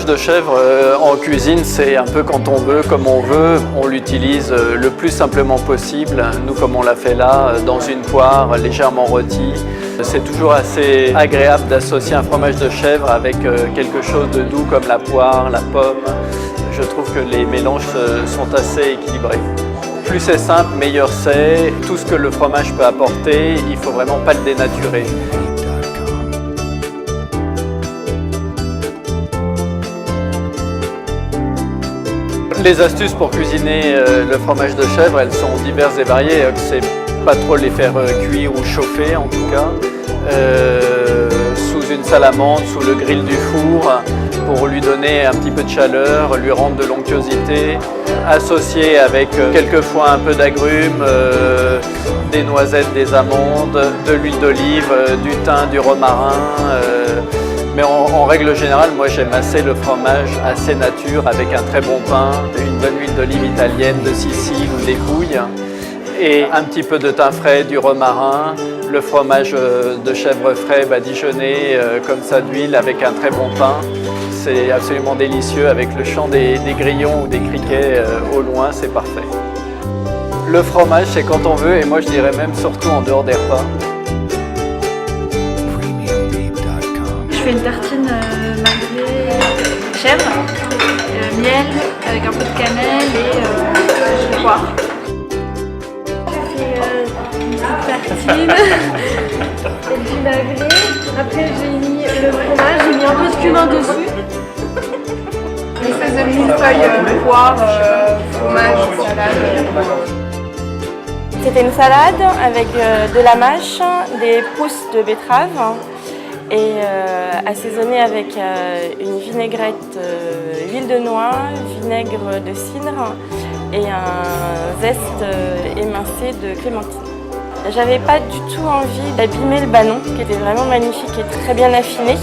fromage de chèvre en cuisine, c'est un peu quand on veut, comme on veut. On l'utilise le plus simplement possible. Nous, comme on l'a fait là, dans une poire légèrement rôtie. C'est toujours assez agréable d'associer un fromage de chèvre avec quelque chose de doux comme la poire, la pomme. Je trouve que les mélanges sont assez équilibrés. Plus c'est simple, meilleur c'est. Tout ce que le fromage peut apporter, il ne faut vraiment pas le dénaturer. Les astuces pour cuisiner le fromage de chèvre, elles sont diverses et variées. C'est pas trop les faire cuire ou chauffer en tout cas. Sous une salamandre, sous le grill du four, pour lui donner un petit peu de chaleur, lui rendre de l'onctuosité, associé avec quelquefois un peu d'agrumes, des noisettes, des amandes, de l'huile d'olive, du thym, du romarin. Mais en règle générale, moi j'aime assez le fromage assez nature avec un très bon pain, une bonne huile d'olive italienne de Sicile ou des Pouilles et un petit peu de thym frais, du romarin, le fromage de chèvre frais badigeonné comme ça d'huile avec un très bon pain. C'est absolument délicieux avec le chant des grillons ou des criquets au loin, c'est parfait. Le fromage, c'est quand on veut et moi je dirais même surtout en dehors des repas. Je fais une tartine malgré chèvre, miel avec un peu de cannelle et poire. Je fais une petite tartine avec du magret. Après j'ai mis le fromage, j'ai mis un peu de cumin dessus. Une espèce de millefeuille, poire, fromage, salade. C'était une salade avec de la mâche, des pousses de betterave et assaisonné avec une vinaigrette huile de noix, vinaigre de cidre et un zeste émincé de clémentine. J'avais pas du tout envie d'abîmer le bânon qui était vraiment magnifique et très bien affiné.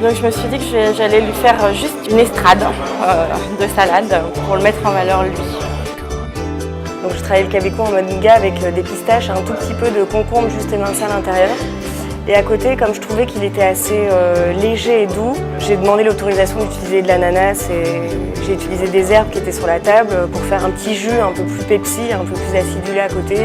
Donc je me suis dit que j'allais lui faire juste une estrade de salade pour le mettre en valeur lui. Donc je travaillais le cabeco en mode nougat avec des pistaches, un tout petit peu de concombre juste émincé à l'intérieur. Et à côté, comme je trouvais qu'il était assez léger et doux, j'ai demandé l'autorisation d'utiliser de l'ananas et j'ai utilisé des herbes qui étaient sur la table pour faire un petit jus un peu plus Pepsi, un peu plus acidulé à côté.